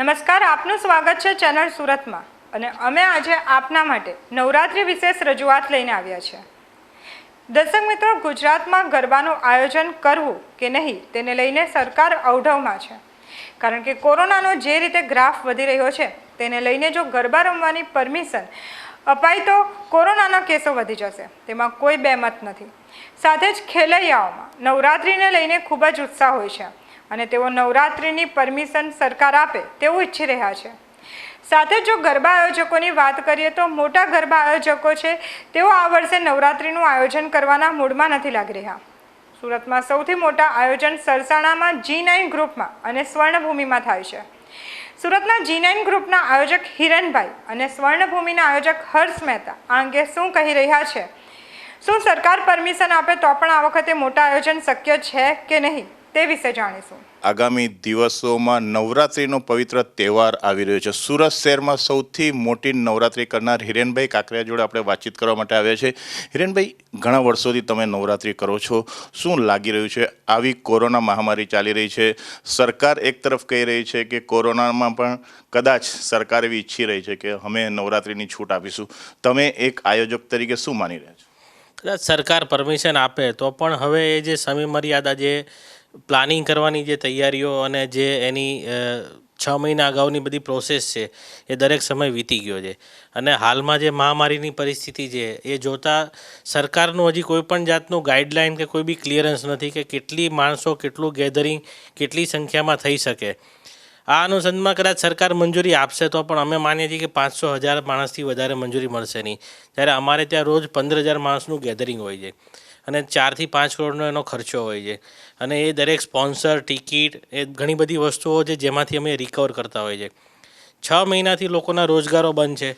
નમસ્કાર, આપનું સ્વાગત છે ચેનલ સુરતમાં અને અમે આજે આપના માટે નવરાત્રી વિશેષ રજૂઆત લઈને આવ્યા છે। દર્શક મિત્રો, ગુજરાતમાં ગરબાનું આયોજન કરવું કે નહીં તેને લઈને સરકાર અવઢવમાં છે, કારણ કે કોરોનાનો જે રીતે ગ્રાફ વધી રહ્યો છે તેને લઈને જો ગરબા રમવાની પરમિશન અપાય તો કોરોનાના કેસો વધી જશે, તેમાં કોઈ બેમત નથી। સાથે જ ખેલૈયાઓમાં નવરાત્રિને લઈને ખૂબ જ ઉત્સાહ હોય છે અને તેઓ નવરાત્રિની પરમિશન સરકાર આપે તેવું ઈચ્છી રહ્યા છે। સાથે જો ગરબા આયોજકોની વાત કરીએ તો મોટા ગરબા આયોજકો છે તેઓ આ વર્ષે નવરાત્રિનું આયોજન કરવાના મૂડમાં નથી લાગી રહ્યા। સુરતમાં સૌથી મોટા આયોજન સરસાણામાં G9 ગ્રુપમાં અને સ્વર્ણભૂમિમાં થાય છે। સુરતના G9 ગ્રુપના આયોજક હિરણભાઈ અને સ્વર્ણભૂમિના આયોજક હર્ષ મહેતા આ અંગે શું કહી રહ્યા છે? શું સરકાર પરમિશન આપે તો પણ આ વખતે મોટા આયોજન શક્ય છે કે નહીં તે વિશે જાણીશું। આગામી દિવસોમાં નવરાત્રિનો પવિત્ર તહેવાર આવી રહ્યો છે। સુરત શહેરમાં સૌથી મોટી નવરાત્રિ કરનાર હિરેનભાઈ કાકરિયા જોડે આપણે વાતચીત કરવા માટે આવ્યા છે। હિરેનભાઈ, ઘણા વર્ષોથી તમે નવરાત્રિ કરો છો, શું લાગી રહ્યું છે? આવી કોરોના મહામારી ચાલી રહી છે, સરકાર એક તરફ કહી રહી છે કે કોરોનામાં પણ કદાચ સરકાર એવી ઈચ્છી રહી છે કે અમે નવરાત્રિની છૂટ આપીશું, તમે એક આયોજક તરીકે શું માની રહ્યા છો? કદાચ સરકાર પરમિશન આપે તો પણ હવે એ જે સમય મર્યાદા જે પ્લાનિંગ કરવાની જે તૈયારીઓ અને જે એની 6 મહિના અગાઉની બધી પ્રોસેસ છે એ દરેક સમય વીતી ગયો છે અને હાલમાં જે મહામારીની પરિસ્થિતિ છે એ જોતાં સરકારનું હજી કોઈ પણ જાતનું ગાઈડલાઇન કે કોઈ બી ક્લિયરન્સ નથી કે કેટલી માણસો, કેટલું ગેધરિંગ, કેટલી સંખ્યામાં થઈ શકે। આ અનુસંધાનમાં કદાચ સરકાર મંજૂરી આપશે તો પણ અમે માનીએ છીએ કે 500,000 માણસથી વધારે મંજૂરી મળશે નહીં, જ્યારે અમારે ત્યાં રોજ 15,000 માણસનું ગેધરિંગ હોય છે અને 4 થી 5 કરોડનો એનો ખર્ચો હોય છે અને એ દરેક સ્પોન્સર, ટિકિટ, એ ઘણી બધી વસ્તુઓ છે જેમાંથી અમે રિકવર કરતા હોઈએ છીએ। 6 મહિનાથી લોકોના રોજગારો બંધ છે,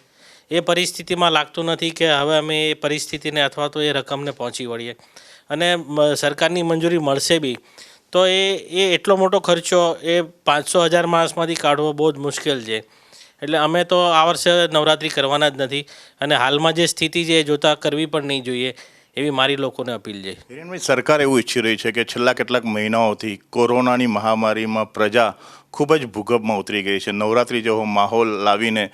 એ પરિસ્થિતિમાં લાગતું નથી કે હવે અમે એ પરિસ્થિતિને અથવા તો એ રકમને પહોંચી વળીએ અને સરકારની મંજૂરી મળશે બી તો એ એટલો મોટો ખર્ચો એ 500,000 માણસમાંથી કાઢવો બહુ જ મુશ્કેલ છે। એટલે અમે તો આ વર્ષે નવરાત્રિ કરવાના જ નથી અને હાલમાં જે સ્થિતિ છે એ જોતાં કરવી પણ નહીં જોઈએ એવી મારી લોકોને અપીલ છે। હિરેનભાઈ, સરકાર એવું ઈચ્છી રહી છે કે છેલ્લા કેટલાક મહિનાઓથી કોરોનાની મહામારીમાં પ્રજા ખૂબ જ ભૂગર્ભમાં ઉતરી ગઈ છે, નવરાત્રિ જેવો માહોલ લાવીને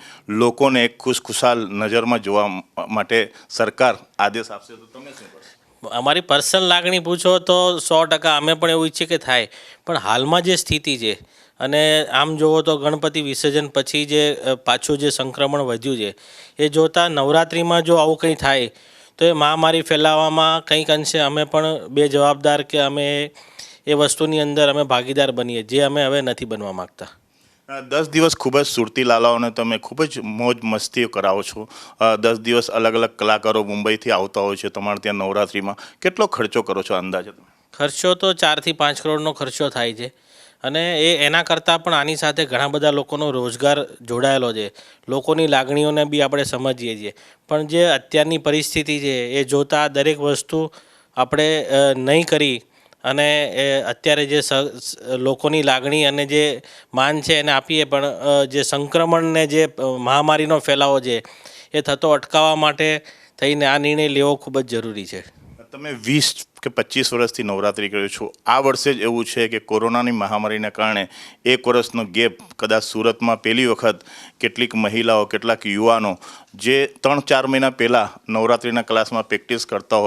લોકોને એક ખુશખુશાલ નજરમાં જોવા માટે સરકાર આદેશ આપશે તો તમે શું કરશો? અમારી પર્સનલ લાગણી પૂછો તો 100% અમે પણ એવું ઈચ્છીએ કે થાય, પણ હાલમાં જે સ્થિતિ છે અને આમ જુઓ તો ગણપતિ વિસર્જન પછી જે પાછું જે સંક્રમણ વધ્યું છે એ જોતાં નવરાત્રિમાં જો આવું કંઈ થાય તો એ મહામારી ફેલાવવામાં કંઈક અંશે અમે પણ બે જવાબદાર કે અમે એ વસ્તુની અંદર અમે ભાગીદાર બનીએ, જે અમે હવે નથી બનવા માગતા। 10 દિવસ ખૂબ જ સુરતી લાલાઓને તમે ખૂબ જ મોજ મસ્તી કરાવો છો। 10 દિવસ અલગ અલગ કલાકારો મુંબઈથી આવતા હોય છે તમારે ત્યાં નવરાત્રિમાં, કેટલો ખર્ચો કરો છો અંદાજે? ખર્ચો તો 4 થી 5 કરોડનો ખર્ચો થાય છે અને એના કરતાં પણ આની સાથે ઘણા બધા લોકોનો રોજગાર જોડાયેલો છે, લોકોની લાગણીઓને બી આપણે સમજીએ છીએ, પણ જે અત્યારની પરિસ્થિતિ છે એ જોતાં દરેક વસ્તુ આપણે નહીં કરી અને એ અત્યારે જે લોકોની લાગણી અને જે માન છે એને આપીએ, પણ જે સંક્રમણને જે મહામારીનો ફેલાવો છે એ થતો અટકાવવા માટે થઈને આ નિર્ણય લેવો ખૂબ જ જરૂરી છે। તમે 20 કે 25 વર્ષથી નવરાત્રિ કર્યો છો, આ વર્ષે જ એવું છે કે કોરોનાની મહામારીના કારણે 1 વર્ષનો ગેપ કદાચ સુરતમાં પહેલી વખત કેટલીક મહિલાઓ, કેટલાક યુવાનો જે 3-4 મહિના પહેલાં નવરાત્રિના ક્લાસમાં પ્રેક્ટિસ કરતા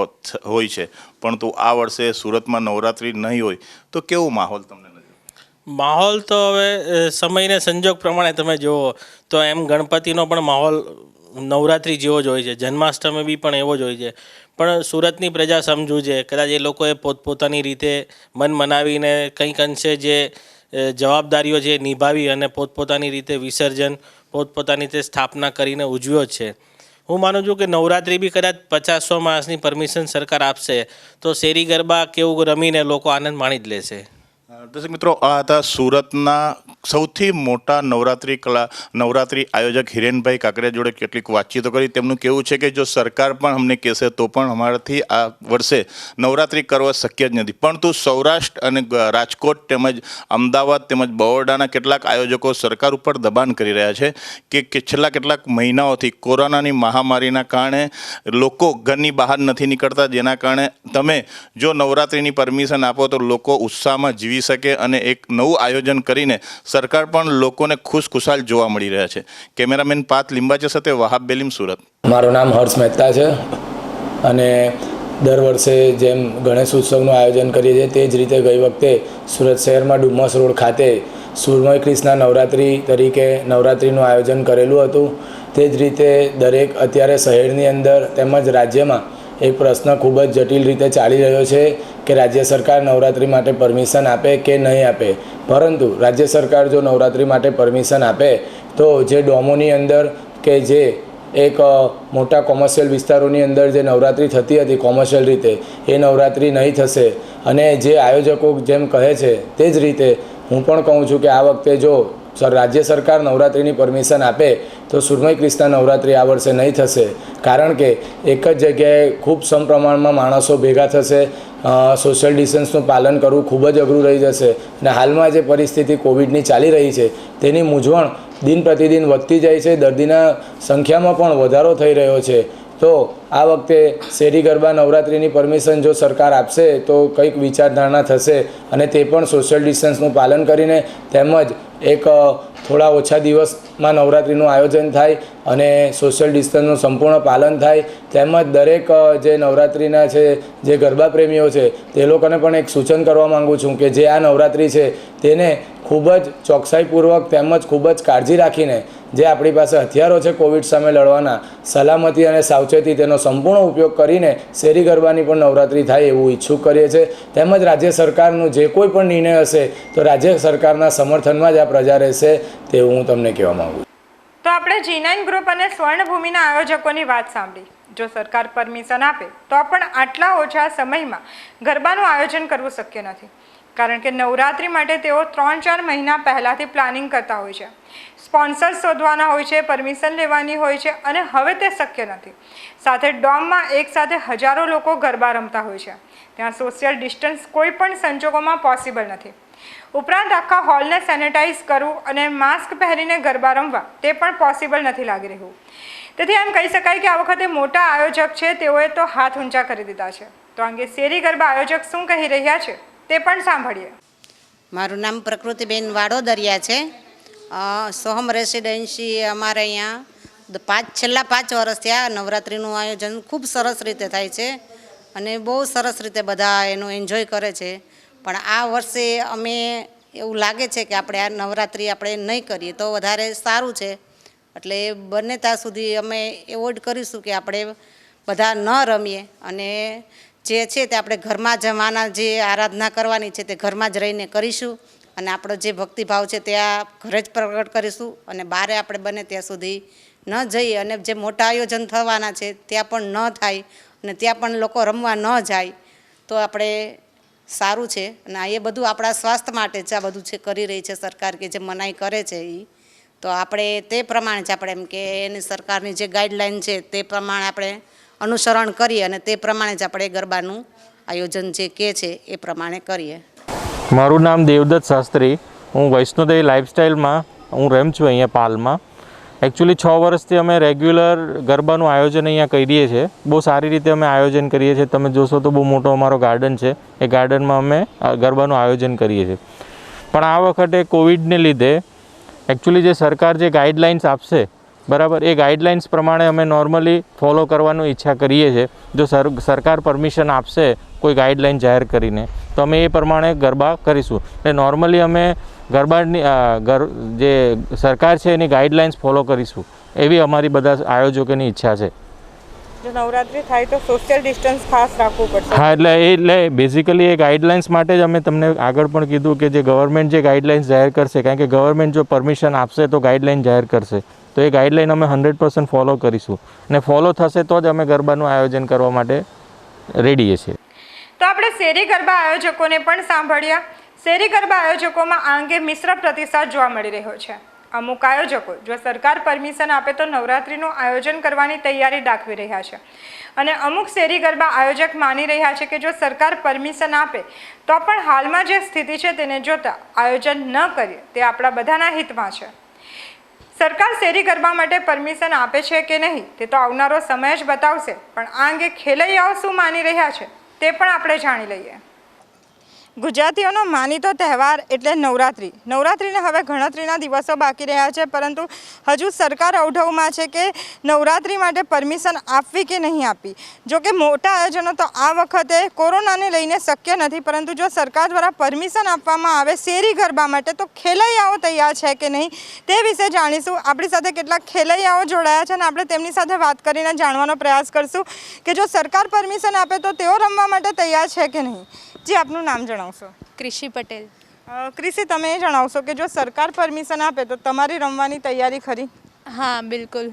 હોય છે, પરંતુ આ વર્ષે સુરતમાં નવરાત્રિ નહીં હોય તો કેવો માહોલ તમને લાગે? માહોલ તો હવે સમયને સંજોગ પ્રમાણે તમે જુઓ તો એમ ગણપતિનો પણ માહોલ નવરાત્રિ જેવો જ હોય છે, જન્માષ્ટમી બી પણ એવો જ હોય છે, પણ સુરતની પ્રજા સમજવું છે, કદાચ એ લોકોએ પોતપોતાની રીતે મન મનાવીને કંઈક અંશે જે જવાબદારીઓ છે નિભાવી અને પોતપોતાની રીતે વિસર્જન પોતપોતાની રીતે સ્થાપના કરીને ઉજવ્યો છે। હું માનું છું કે નવરાત્રિ બી કદાચ 50-100 માણસની પરમિશન સરકાર આપશે તો શેરી ગરબા કેવું રમીને લોકો આનંદ માણી જ લેશે। દર્શક મિત્રો, આ હતા સુરતના સૌથી મોટા નવરાત્રિ આયોજક હિરેનભાઈ કાકરિયા જોડે કેટલીક વાતચીતો કરી। તેમનું કહેવું છે કે જો સરકાર પણ અમને કહેશે તો પણ અમારાથી આ વર્ષે નવરાત્રિ કરવા શક્ય જ નથી, પરંતુ સૌરાષ્ટ્ર અને રાજકોટ તેમજ અમદાવાદ તેમજ બરોડાના કેટલાક આયોજકો સરકાર ઉપર દબાણ કરી રહ્યા છે કે છેલ્લા કેટલાક મહિનાઓથી કોરોનાની મહામારીના કારણે લોકો ઘરની બહાર નથી નીકળતા, જેના કારણે તમે જો નવરાત્રિની પરમિશન આપો તો લોકો ઉત્સાહમાં જીવી શકે અને એક નવું આયોજન કરીને સરકાર પણ લોકોને ખુશખુશાલ જોવા મળી રહ્યા છે. કેમેરામેન પાર્થ લિંબાચા સાથે વહાબ બેલીમ, સુરત. મારું નામ હર્ષ મહેતા છે અને દર વર્ષે જેમ ગણેશ ઉત્સવનું આયોજન કરીએ છીએ તે જ રીતે ગઈ વખતે સુરત શહેરમાં ડુમસ રોડ ખાતે સુરમય ક્રિષ્ના નવરાત્રિ તરીકે નવરાત્રિનું આયોજન કરેલું હતું. તે જ રીતે દરેક અત્યારે શહેરની અંદર તેમજ રાજ્યમાં એક પ્રશ્ન ખૂબ જ જટિલ રીતે ચાલી રહ્યો છે કે રાજ્ય સરકાર નવરાત્રિ માટે પરમિશન આપે કે નહીં આપે. પરંતુ રાજ્ય સરકાર જો નવરાત્રિ માટે પરમિશન આપે તો જે ડોમોની અંદર કે જે એક મોટા કોમર્શિયલ વિસ્તારોની અંદર જે નવરાત્રિ થતી હતી કોમર્શિયલ રીતે એ નવરાત્રિ નહીં થશે. અને જે આયોજકો જેમ કહે છે તે જ રીતે હું પણ કહું છું કે આ વખતે જો રાજ્ય સરકાર નવરાત્રિની પરમિશન આપે તો સુરમય ક્રિષ્ના નવરાત્રિ આ વર્ષે નહીં થશે. કારણ કે એક જ જગ્યાએ ખૂબ સમપ્રમાણમાં માણસો ભેગા થશે, સોશિયલ ડિસ્ટન્સનું પાલન કરવું ખૂબ જ અઘરું રહી જશે. અને હાલમાં જે પરિસ્થિતિ કોવિડની ચાલી રહી છે તેની મૂંઝવણ દિન પ્રતિદિન વધતી જાય છે, દર્દીના સંખ્યામાં પણ વધારો થઈ રહ્યો છે. તો આ વખતે શેરી ગરબા નવરાત્રિની પરમિશન જો સરકાર આપશે તો કંઈક વિચારધારણા થશે અને તે પણ સોશિયલ ડિસ્ટન્સનું પાલન કરીને તેમજ એક થોડા ઓછા દિવસમાં નવરાત્રિનું આયોજન થાય અને સોશિયલ ડિસ્ટન્સનું સંપૂર્ણ પાલન થાય. તેમજ દરેક જે નવરાત્રિના છે જે ગરબા પ્રેમીઓ છે તે લોકોને પણ એક સૂચન કરવા માગું છું કે જે આ નવરાત્રિ છે તેને ખૂબ જ ચોકસાઈપૂર્વક તેમજ ખૂબ જ કાળજી રાખીને જે આપણી પાસે હથિયારો છે કોવિડ સામે લડવાના, સલામતી અને સાવચેતી તેનો સંપૂર્ણ ઉપયોગ કરીને શેરી ગરબાની પણ નવરાત્રિ થાય એવું ઈચ્છુક કરીએ છીએ. તેમજ રાજ્ય સરકારનું જે કોઈ પણ નિર્ણય હશે તો રાજ્ય સરકારના સમર્થનમાં જ આ પ્રજા રહેશે તેવું હું તમને કહેવા માગું છું. તો આપણે G9 ગ્રુપ અને સ્વર્ણભૂમિના આયોજકોની વાત સાંભળી. જો સરકાર પરમિશન આપે તો પણ આટલા ઓછા સમયમાં ગરબાનું આયોજન કરવું શક્ય નથી. કારણ કે નવરાત્રિ માટે તેઓ 3-4 મહિના પહેલાંથી પ્લાનિંગ કરતા હોય છે, સ્પોન્સર્સ શોધવાના હોય છે, પરમિશન લેવાની હોય છે અને હવે તે શક્ય નથી. સાથે ડોમમાં એકસાથે હજારો લોકો ગરબા રમતા હોય છે. ત્યાં સોશિયલ ડિસ્ટન્સ કોઈ પણ સંજોગોમાં પોસિબલ નથી. ઉપરાંત આખા હોલને સેનેટાઈઝ કરવું અને માસ્ક પહેરીને ગરબા રમવા તે પણ પોસિબલ નથી લાગી રહ્યું. તેથી એમ કહી શકાય કે આ વખતે મોટા આયોજક છે તેઓએ તો હાથ ઊંચા કરી દીધા છે. તો અંગે શેરી ગરબા આયોજક શું કહી રહ્યા છે તે પણ સાંભળીએ. મારું નામ પ્રકૃતિબેન વાડોદરિયા છે. સોહમ રેસિડેન્સી અમારે અહીંયા છેલ્લા 5 વર્ષથી આ નવરાત્રિનું આયોજન ખૂબ સરસ રીતે થાય છે અને બહુ સરસ રીતે બધા એનું એન્જોય કરે છે. પણ આ વર્ષે અમે એવું લાગે છે કે આપણે આ નવરાત્રિ આપણે નહીં કરીએ તો વધારે સારું છે. એટલે બને ત્યાં સુધી અમે એવોઇડ કરીશું કે આપણે બધા ન રમીએ અને જે છે તે આપણે ઘરમાં જમાના જે આરાધના કરવાની છે તે ઘરમાં જ રહીને કરીશું અને આપણો જે ભક્તિભાવ છે તે આ ઘરે જ પ્રગટ કરીશું અને બહારે આપણે બને ત્યાં સુધી ન જઈએ અને જે મોટા આયોજન થવાના છે ત્યાં પણ ન થાય અને ત્યાં પણ લોકો રમવા ન જાય તો આપણે સારું છે. અને એ બધું આપણા સ્વાસ્થ્ય માટે જ આ બધું છે કરી રહી છે સરકાર કે જે મનાઈ કરે છે એ તો આપણે તે પ્રમાણે જ આપણે એમ કે એની સરકારની જે ગાઈડલાઈન છે તે પ્રમાણે આપણે અનુસરણ કરીએ અને તે પ્રમાણે જ આપણે ગરબાનું આયોજન જે કહે છે એ પ્રમાણે કરીએ. મારું નામ દેવદત્ત શાસ્ત્રી, હું વૈષ્ણોદેવી લાઈફસ્ટાઈલમાં હું રહું છું અહીંયા પાલમાં. એકચ્યુઅલી 6 વર્ષથી અમે રેગ્યુલર ગરબાનું આયોજન અહીંયા કરીએ છીએ. બહુ સારી રીતે અમે આયોજન કરીએ છીએ. તમે જોશો તો બહુ મોટો અમારો ગાર્ડન છે, એ ગાર્ડનમાં અમે ગરબાનું આયોજન કરીએ છીએ. પણ આ વખતે કોવિડને લીધે એકચ્યુઅલી જે સરકાર જે ગાઈડલાઇન્સ આપશે બરાબર એ ગાઈડલાઇન્સ પ્રમાણે અમે નોર્મલી ફોલો કરવાનું ઈચ્છા કરીએ છીએ. જો સરકાર પરમિશન આપશે કોઈ ગાઈડલાઇન જાહેર કરીને તો અમે એ પ્રમાણે ગરબા કરીશું. એટલે નોર્મલી અમે ગરબાની જે સરકાર છે એની ગાઈડલાઇન્સ ફોલો કરીશું એવી અમારી બધા આયોજકોની ઈચ્છા છે. જો નવરાત્રિ થાય તો સોશિયલ ડિસ્ટન્સ ખાસ રાખવું પડશે. હા, એટલે બેઝિકલી એ ગાઈડલાઇન્સ માટે જ અમે તમને આગળ પણ કીધું કે જે ગવર્મેન્ટ જે ગાઈડલાઇન્સ જાહેર કરશે, કારણ કે ગવર્મેન્ટ જો પરમિશન આપશે તો ગાઈડલાઇન જાહેર કરશે તો એ ગાઈડલાઇન અમે 100% ફોલો કરીશું અને ફોલો થશે તો જ અમે ગરબાનું આયોજન કરવા માટે રેડી છીએ. તો આપણે શેરી ગરબા આયોજકોને પણ સાંભળ્યા. શેરી ગરબા આયોજકોમાં આ અંગે મિશ્ર પ્રતિસાદ જોવા મળી રહ્યો છે. અમુક આયોજકો જો સરકાર પરમિશન આપે તો નવરાત્રિનું આયોજન કરવાની તૈયારી દાખવી રહ્યા છે અને અમુક શેરી ગરબા આયોજક માની રહ્યા છે કે જો સરકાર પરમિશન આપે તો પણ હાલમાં જે સ્થિતિ છે તેને જોતા આયોજન ન કરીએ તે આપણા બધાના હિતમાં છે. સરકાર શેરી ગરબા માટે પરમિશન આપે છે કે નહીં તે તો આવનારો સમય જ બતાવશે, પણ આ અંગે ખેલૈયાઓ શું માની રહ્યા છે તે પણ આપણે જાણી લઈએ. ગુજરાતીઓનો માનીતો તહેવાર એટલે નવરાત્રિ. નવરાત્રિને હવે ગણતરીના દિવસો બાકી રહ્યા છે, પરંતુ હજુ સરકાર અવઢવમાં છે કે નવરાત્રિ માટે પરમિશન આપવી કે નહીં આપવી. જો કે મોટા આયોજનો તો આ વખતે કોરોનાને લઈને શક્ય નથી, પરંતુ જો સરકાર દ્વારા પરમિશન આપવામાં આવે શેરી ગરબા માટે તો ખેલૈયાઓ તૈયાર છે કે નહીં તે વિશે જાણીશું. આપણી સાથે કેટલાક ખેલૈયાઓ જોડાયા છે અને આપણે તેમની સાથે વાત કરીને જાણવાનો પ્રયાસ કરશું કે જો સરકાર પરમિશન આપે તો તેઓ રમવા માટે તૈયાર છે કે નહીં. જી, આપનું નામ જણાવશો? ક્રિશી પટેલ. ક્રિશી, તમે એ જણાવશો કે જો સરકાર પરમિશન આપે તો તમારી રમવાની તૈયારી ખરી? હા, બિલકુલ.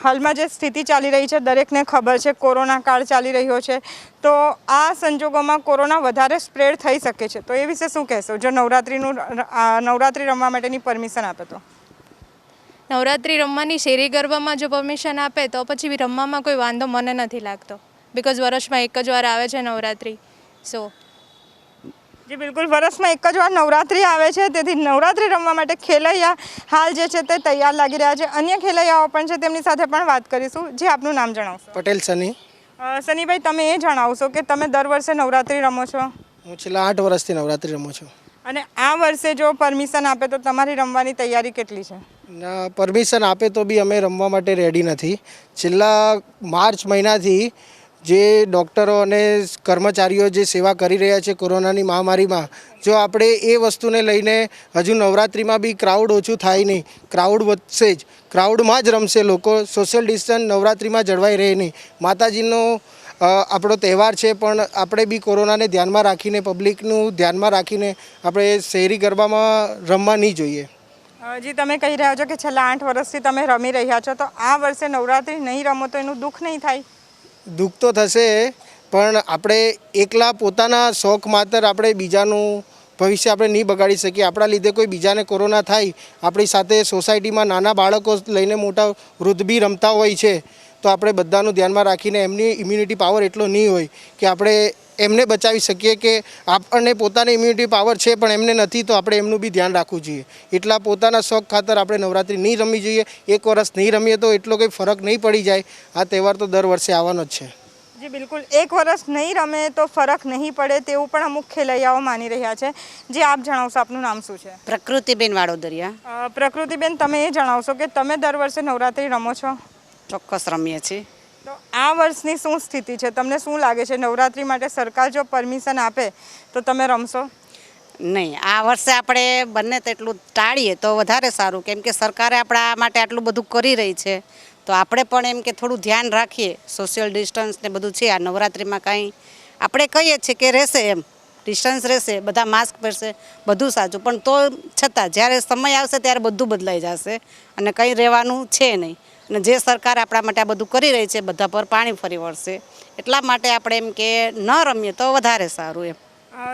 હાલમાં જે સ્થિતિ ચાલી રહી છે દરેકને ખબર છે, કોરોના કાળ ચાલી રહ્યો છે, તો આ સંજોગોમાં કોરોના વધારે સ્પ્રેડ થઈ શકે છે, તો એ વિશે શું કહેશો જો નવરાત્રિ રમવા માટેની પરમિશન આપે તો? નવરાત્રિ રમવાની શેરી ગરબામાં જો પરમિશન આપે તો પછી રમવામાં કોઈ વાંધો મને નથી લાગતો, બિકોઝ વર્ષમાં એક જ વાર આવે છે નવરાત્રિ. સો જી બિલકુલ, વર્ષમાં એક જ વાર નવરાત્રિ આવે છે, તેથી નવરાત્રિ રમવા માટે ખેલૈયા હાલ જે છે તે તૈયાર લાગી રહ્યા છે. અન્ય ખેલૈયાઓ પણ છે, તેમની સાથે પણ વાત કરીશું. જી, આપનું નામ જણાવશો? પટેલ સની. સનીભાઈ, તમે એ જણાવશો કે તમે દર વર્ષે નવરાત્રિ રમો છો? હું છેલ્લા 8 વર્ષથી નવરાત્રિ રમું છું. અને આ વર્ષે જો પરમિશન આપે તો તમારી રમવાની તૈયારી કેટલી છે? પરમિશન આપે તો બી અમે રમવા માટે રેડી નથી. છેલ્લા માર્ચ મહિનાથી જે ડૉક્ટરો અને કર્મચારીઓ જે સેવા કરી રહ્યા છે કોરોનાની મહામારીમાં, જો આપણે એ વસ્તુને લઈને હજુ નવરાત્રિમાં બી ક્રાઉડ ઓછું થાય નહીં, ક્રાઉડ વધશે જ, ક્રાઉડમાં જ રમશે લોકો. સોશિયલ ડિસ્ટન્સ નવરાત્રિમાં જળવાઈ રહે નહીં. માતાજીનો આપણો તહેવાર છે, પણ આપણે બી કોરોનાને ધ્યાનમાં રાખીને, પબ્લિકનું ધ્યાનમાં રાખીને આપણે શહેરી ગરબામાં રમવા નહીં જોઈએ. જી, તમે કહી રહ્યા છો કે છેલ્લા 8 વર્ષથી તમે રમી રહ્યા છો, તો આ વર્ષે નવરાત્રિ નહીં રમો તો એનું દુઃખ નહીં થાય? દુઃખ તો થશે, પણ આપણે એકલા પોતાના શોખ માત્ર આપણે બીજાનું ભવિષ્ય આપણે નહીં બગાડી શકીએ. આપણા લીધે કોઈ બીજાને કોરોના થાય, આપણી સાથે સોસાયટીમાં નાના બાળકો લઈને મોટા વૃદ્ધ બી રમતા હોય છે, તો આપણે બધાનું ધ્યાનમાં રાખીને એમની ઇમ્યુનિટી પાવર એટલો નહીં હોય કે આપણે એમને બચાવી શકીએ. કે આપણને પોતાને ઇમ્યુનિટી પાવર છે પણ એમને નથી, તો આપણે એમનું બી ધ્યાન રાખવું જોઈએ. એટલા પોતાના શોખ ખાતર આપણે નવરાત્રિ નહીં રમવી જોઈએ. એક વર્ષ નહીં રમીએ તો એટલો કંઈ ફરક નહીં પડી જાય. આ તહેવાર તો દર વર્ષે આવવાનો જ છે. જી બિલકુલ, એક વર્ષ નહીં રમે તો ફરક નહીં પડે તેવું પણ અમુક ખેલૈયાઓ માની રહ્યા છે. જે આપ જણાવશો, આપનું નામ શું છે? પ્રકૃતિબેન વાડોદરિયા. પ્રકૃતિબેન, તમે એ જણાવશો કે તમે દર વર્ષે નવરાત્રિ રમો છો? ચોક્કસ રમીએ છીએ. તો આ વર્ષની શું સ્થિતિ છે? તમને શું લાગે છે નવરાત્રિ માટે સરકાર જો પરમિશન આપે તો તમે રમશો? નહીં, આ વર્ષે આપણે બંને તેટલું ટાળીએ તો વધારે સારું, કેમ કે સરકારે આપણા માટે આટલું બધું કરી રહી છે, તો આપણે પણ એમ કે થોડું ધ્યાન રાખીએ. સોશિયલ ડિસ્ટન્સ ને બધું છે. આ નવરાત્રિમાં કાંઈ આપણે કહીએ છીએ કે રહેશે, એમ ડિસ્ટન્સ રહેશે, બધા માસ્ક પહેરશે, બધું સાચું, પણ તો છતાં જ્યારે સમય આવશે ત્યારે બધું બદલાઈ જશે અને કંઈ રહેવાનું છે નહીં. અને જે સરકાર આપણા માટે આ બધું કરી રહી છે, બધા પર પાણી ફરી વળશે. એટલા માટે આપણે એમ કે ન રમીએ તો વધારે સારું. એમ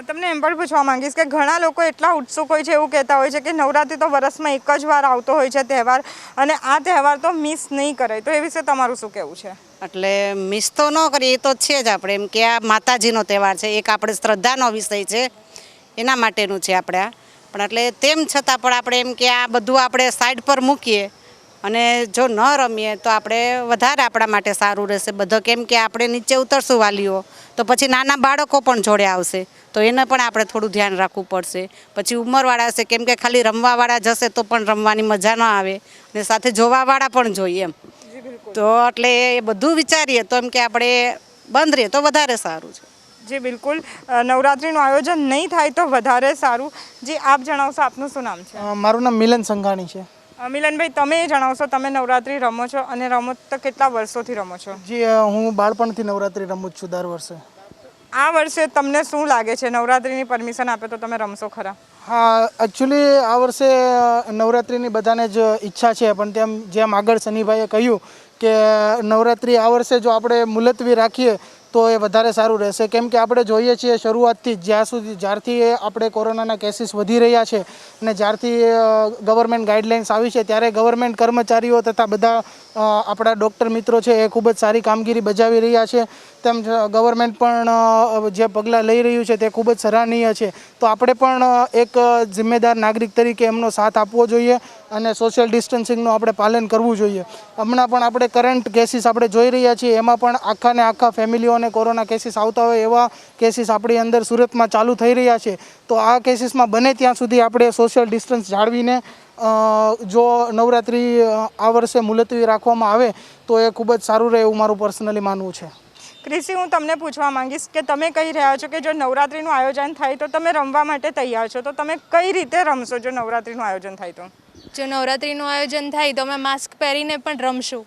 તમને એમ પણ પૂછવા માંગીશ કે ઘણા લોકો એટલા ઉત્સુક હોય છે, એવું કહેતા હોય છે કે નવરાત્રિ તો વર્ષમાં એક જ વાર આવતો હોય છે તહેવાર, અને આ તહેવાર તો મિસ નહીં કરે, તો એ વિશે તમારું શું કહેવું છે? એટલે મિસ તો ન કરીએ, એ તો છે જ. આપણે એમ કે આ માતાજીનો તહેવાર છે, એક આપણે શ્રદ્ધાનો વિષય છે, એના માટેનું છે આપણે આ. પણ એટલે તેમ છતાં પણ આપણે એમ કે આ બધું આપણે સાઈડ પર મૂકીએ અને જો ન રમીએ તો આપણે વધારે આપણા માટે સારું રહેશે. બધો કેમ કે આપણે નીચે ઉતરશું વાલીઓ, તો પછી નાના બાળકો પણ જોડે આવશે, તો એને પણ આપણે થોડું ધ્યાન રાખવું પડશે. પછી ઉંમરવાળા છે, કેમ કે ખાલી રમવાવાળા જશે તો પણ રમવાની મજા ન આવે, અને સાથે જોવાવાળા પણ જોઈએ એમ. તો એટલે એ બધું વિચારીએ તો એમ કે આપણે બંધ રહીએ તો વધારે સારું છે. જી બિલકુલ, નવરાત્રિનું આયોજન નહીં થાય તો વધારે સારું. જી, આપ જણાવશો, આપનું શું નામ છે? મારું નામ મિલન સંઘાણી છે. મિલનભાઈ, તમે એ જણાવશો, તમે નવરાત્રિ રમો છો અને રમો તો કેટલા વર્ષોથી રમો છો? જી, હું બાળપણથી નવરાત્રિ રમું જ છું દર વર્ષે. આ વર્ષે તમને શું લાગે છે નવરાત્રિની પરમિશન આપે તો તમે રમશો ખરા? હા, એકચ્યુઅલી આ વર્ષે નવરાત્રિની બધાને જ ઈચ્છા છે, પણ જેમ આગળ સનીભાઈએ કહ્યું કે નવરાત્રિ આ વર્ષે જો આપણે મુલતવી રાખીએ તો એ વધારે સારું રહેશે. કેમ કે આપણે જોઈએ છીએ શરૂઆતથી જ્યારથી આપણે કોરોનાના કેસીસ વધી રહ્યા છે અને જ્યારથી ગવર્મેન્ટ ગાઈડલાઇન્સ આવી છે, ત્યારે ગવર્મેન્ટ કર્મચારીઓ તથા બધા આપણા ડૉક્ટર મિત્રો છે એ ખૂબ જ સારી કામગીરી બજાવી રહ્યા છે. તેમ ગવર્મેન્ટ પણ જે પગલાં લઈ રહ્યું છે તે ખૂબ જ સરાહનીય છે. તો આપણે પણ એક જિમ્મેદાર નાગરિક તરીકે એમનો સાથ આપવો જોઈએ અને સોશિયલ ડિસ્ટન્સિંગનું આપણે પાલન કરવું જોઈએ. હમણાં પણ આપણે કરંટ કેસીસ આપણે જોઈ રહ્યા છીએ, એમાં પણ આખા ને આખા ફેમિલીઓને કોરોના કેસીસ આવતા હોય એવા કેસીસ આપણી અંદર સુરતમાં ચાલુ થઈ રહ્યા છે. તો આ કેસીસમાં બને ત્યાં સુધી આપણે સોશિયલ ડિસ્ટન્સ જાળવીને જો નવરાત્રિ આ વર્ષે મુલતવી રાખવામાં આવે તો એ ખૂબ જ સારું રહે એવું મારું પર્સનલી માનવું છે. ક્રિશી, હું તમને પૂછવા માંગીશ કે તમે કહી રહ્યા છો કે જો નવરાત્રિનું આયોજન થાય તો તમે રમવા માટે તૈયાર છો, તો તમે કઈ રીતે રમશો જો નવરાત્રિનું આયોજન થાય તો? જો નવરાત્રિનું આયોજન થાય તો અમે માસ્ક પહેરીને પણ રમશું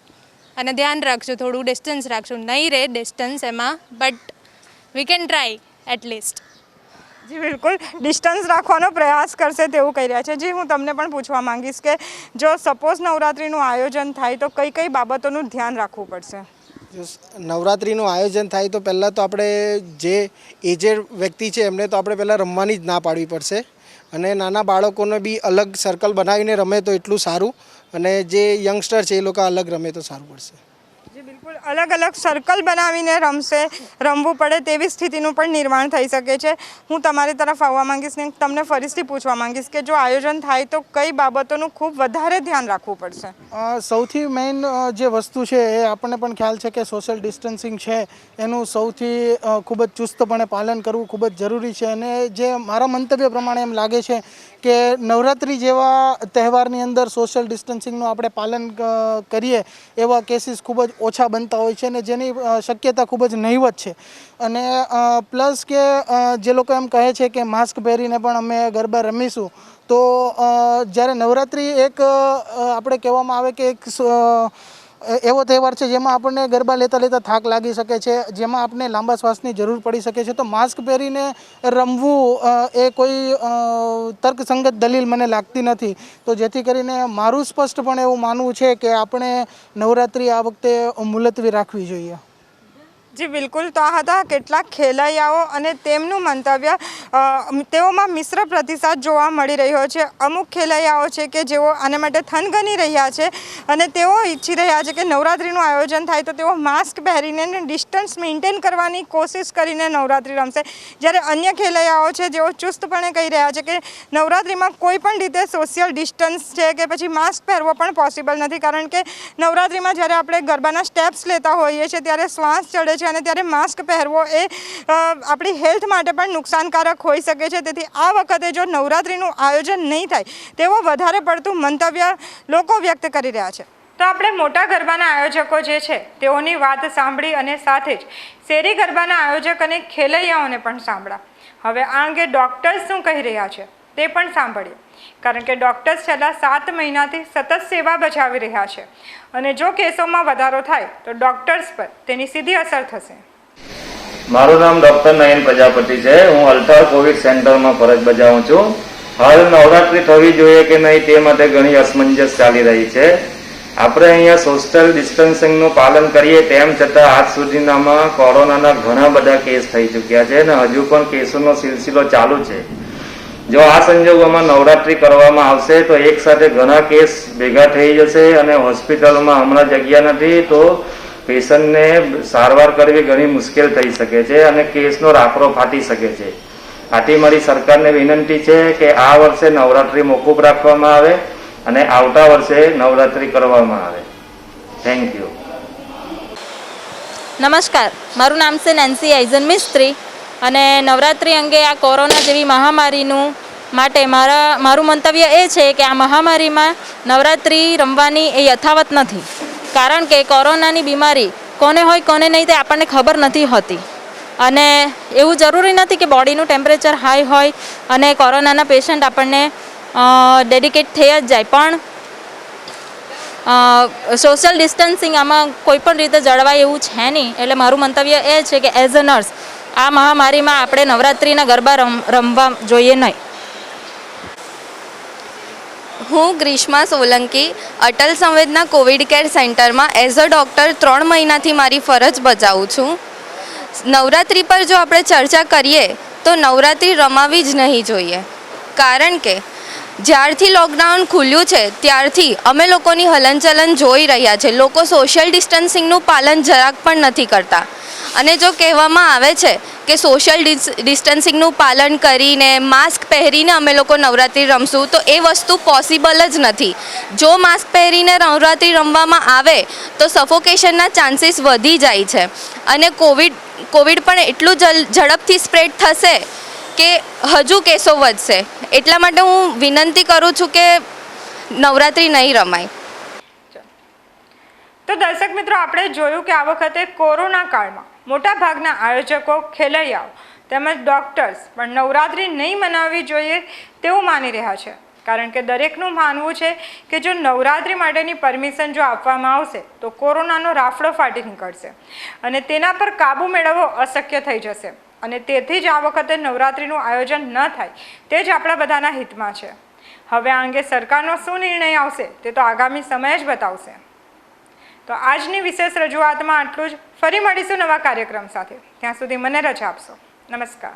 અને ધ્યાન રાખશું, થોડું ડિસ્ટન્સ રાખશું. નહીં રહે ડિસ્ટન્સ એમાં, but we can try at least. જી બિલકુલ, ડિસ્ટન્સ રાખવાનો પ્રયાસ કરશે તેવું કહી રહ્યા છે. જી, હું તમને પણ પૂછવા માંગીશ કે જો સપોઝ નવરાત્રિનું આયોજન થાય તો કઈ કઈ બાબતોનું ધ્યાન રાખવું પડશે? જો નવરાત્રિનું આયોજન થાય તો પહેલાં તો આપણે જે એજેડ વ્યક્તિ છે એમને તો આપણે પહેલાં રમવાની જ ના પાડવી પડશે, અને નાના બાળકોને બી અલગ સર્કલ બનાવીને રમે તો એટલું સારું, અને જે યંગસ્ટર છે એ લોકો અલગ રમે તો સારું પડશે. જી બિલકુલ, અલગ અલગ સર્કલ બનાવીને રમવું પડે તેવી સ્થિતિનું પણ નિર્માણ થઈ શકે છે. હું તમારી તરફ આવવા માંગીશ ને તમને ફરીથી પૂછવા માંગીશ કે જો આયોજન થાય તો કઈ બાબતોનું ખૂબ વધારે ધ્યાન રાખવું પડશે? સૌથી મેઇન જે વસ્તુ છે એ આપણને પણ ખ્યાલ છે કે સોશિયલ ડિસ્ટન્સિંગ છે એનું સૌથી ખૂબ જ ચુસ્તપણે પાલન કરવું ખૂબ જ જરૂરી છે. અને જે મારા મંતવ્ય પ્રમાણે એમ લાગે છે કે નવરાત્રિ જેવા તહેવારની અંદર સોશિયલ ડિસ્ટન્સિંગનું આપણે પાલન કરીએ એવા કેસીસ ખૂબ જ ઓછા બનતા હોય છે, અને જેની શક્યતા ખૂબ જ નહિવત છે. અને પ્લસ કે જે લોકો એમ કહે છે કે માસ્ક પહેરીને પણ અમે ગરબા રમીશું, તો જ્યારે નવરાત્રિ એક આપણે કહેવામાં આવે કે એક એવો તહેવાર છે જેમાં આપણને ગરબા લેતા લેતા થાક લાગી શકે છે, જેમાં આપણે લાંબા શ્વાસની જરૂર પડી શકે છે. તો માસ્ક પહેરીને રમવું એ કોઈ તર્કસંગત દલીલ મને લાગતી નથી. તો જેથી કરીને મારું સ્પષ્ટપણે એવું માનવું છે કે આપણે નવરાત્રિ આ વખતે મુલતવી રાખવી જોઈએ. જી બિલકુલ, તો આ હતા કેટલાક ખેલૈયાઓ અને તેમનું મંતવ્ય. તેઓમાં મિશ્ર પ્રતિસાદ જોવા મળી રહ્યો છે. અમુક ખેલૈયાઓ છે કે જેઓ આને માટે થનગની રહ્યા છે અને તેઓ ઈચ્છી રહ્યા છે કે નવરાત્રિનું આયોજન થાય તો તેઓ માસ્ક પહેરીને ડિસ્ટન્સ મેન્ટેન કરવાની કોશિશ કરીને નવરાત્રિ રમશે. જ્યારે અન્ય ખેલૈયાઓ છે જેઓ ચુસ્તપણે કહી રહ્યા છે કે નવરાત્રિમાં કોઈ પણ રીતે સોશિયલ ડિસ્ટન્સ છે કે પછી માસ્ક પહેરવો પણ પોસિબલ નથી, કારણ કે નવરાત્રિમાં જ્યારે આપણે ગરબાના સ્ટેપ્સ લેતા હોઈએ છીએ ત્યારે શ્વાસ ચડે છે અને ત્યારે માસ્ક પહેરવો એ આપણી હેલ્થ માટે પણ નુકસાનકારક હોઈ શકે છે. તેથી આ વખતે જો નવરાત્રિનું આયોજન નહીં થાય તેવો વધારે પડતું મંતવ્ય લોકો વ્યક્ત કરી રહ્યા છે. તો આપણે મોટા ગરબાના આયોજકો જે છે તેઓની વાત સાંભળી અને સાથે જ શેરી ગરબાના આયોજક અને ખેલૈયાઓને પણ સાંભળ્યા. હવે આ અંગે ડૉક્ટર્સ શું કહી રહ્યા છે તે પણ સાંભળીએ, કારણ કે ડૉક્ટર્સ છેલ્લા 7 મહિનાથી સતત સેવા બજાવી રહ્યા છે અને જો કેસોમાં વધારો થાય તો ડૉક્ટર્સ પર તેની સીધી અસર થશે. મારું નામ ડૉક્ટર નયન પ્રજાપતિ છે. હું અલ્ટ્રા કોવિડ સેન્ટરમાં ફરજ બજાવું છું. હાલ નવરાત્રિ થવી જોઈએ કે નહીં તે માટે ઘણી અસમંજસ ચાલી રહી છે. આપણે અહીંયા સોશિયલ ડિસ્ટન્સિંગનું પાલન કરીએ તેમ છતાં આજ સુધીનામાં કોરોનાના ઘણા બધા કેસ થઈ ચૂક્યા છે અને હજુ પણ કેસોનો સિલસિલો ચાલુ છે. જો આ સંજોગોમાં નવરાત્રિ કરવામાં આવશે તો એક સાથે ઘણા કેસ ભેગા થઈ જશે અને હોસ્પિટલમાં હમણાં જગ્યા નથી, તો પેશન્ટને સારવાર કરવી ઘણી મુશ્કેલ થઈ શકે છે અને કેસનો રાફડો ફાટી શકે છે. આથી મારી સરકારને વિનંતી છે કે આ વર્ષે નવરાત્રિ મોકૂફ રાખવામાં આવે અને આવતા વર્ષે નવરાત્રિ કરવામાં આવે. Thank you. નમસ્કાર, મારું નામ છે નેન્સી આઇઝન મિસ્ત્રી અને નવરાત્રિ અંગે આ કોરોના જેવી મહામારીનું માટે મારું મંતવ્ય એ છે કે આ મહામારીમાં નવરાત્રિ રમવાની એ યથાવત નથી, કારણ કે કોરોનાની બીમારી કોને હોય કોને નહીં તે આપણને ખબર નથી હોતી. અને એવું જરૂરી નથી કે બોડીનું ટેમ્પરેચર હાઈ હોય અને કોરોનાના પેશન્ટ આપણને ડેડિકેટ થઈ જ જાય, પણ સોશિયલ ડિસ્ટન્સિંગ આમાં કોઈ પણ રીતે જળવાય એવું છે નહીં. એટલે મારું મંતવ્ય એ છે કે એઝ અ નર્સ આ મહામારીમાં આપણે નવરાત્રિના ગરબા રમવા જોઈએ નહીં. હું ગ્રીષ્મા સોલંકી અટલ સંવેદના કોવિડ કેર સેન્ટરમાં એઝ અ ડૉક્ટર 3 મહિનાથી મારી ફરજ બજાવું છું. નવરાત્રિ પર જો આપણે ચર્ચા કરીએ તો નવરાત્રિ રમાવી જ નહીં જોઈએ, કારણ કે જ્યારથી લોકડાઉન ખુલ્યું છે ત્યારથી અમે લોકોની હલનચલન જોઈ રહ્યા છે. લોકો સોશિયલ ડિસ્ટન્સિંગનું પાલન જરાક પણ નથી કરતા અને જો કહેવામાં આવે છે કે સોશિયલ ડિસ્ટન્સિંગનું પાલન કરીને માસ્ક પહેરીને અમે લોકો નવરાત્રિ રમશું, તો એ વસ્તુ પોસિબલ જ નથી. જો માસ્ક પહેરીને નવરાત્રિ રમવામાં આવે તો સફોકેશનના ચાન્સીસ વધી જાય છે અને કોવિડ પણ એટલું ઝડપથી સ્પ્રેડ થશે કે હજુ કેસો વધશે. એટલા માટે હું વિનંતી કરું છું કે નવરાત્રિ નહીં રમાય. તો દર્શક મિત્રો, આપણે જોયું કે આ વખતે કોરોના કાળમાં મોટાભાગના આયોજકો, ખેલૈયાઓ તેમજ ડૉક્ટર્સ પણ નવરાત્રિ નહીં મનાવવી જોઈએ તેવું માની રહ્યા છે. કારણ કે દરેકનું માનવું છે કે જો નવરાત્રિ માટેની પરમિશન જો આપવામાં આવશે તો કોરોનાનો રાફડો ફાટી નીકળશે અને તેના પર કાબૂ મેળવવો અશક્ય થઈ જશે. અને તેથી જ આ વખતે નવરાત્રિનું આયોજન ન થાય તે જ આપણા બધાના હિતમાં છે. હવે આ અંગે સરકારનો શું નિર્ણય આવશે તે તો આગામી સમય જ બતાવશે. તો આજની વિશેષ રજૂઆતમાં આટલું જ. ફરી મળીશું નવા કાર્યક્રમ સાથે. ત્યાં સુધી મને રજા આપશો. નમસ્કાર.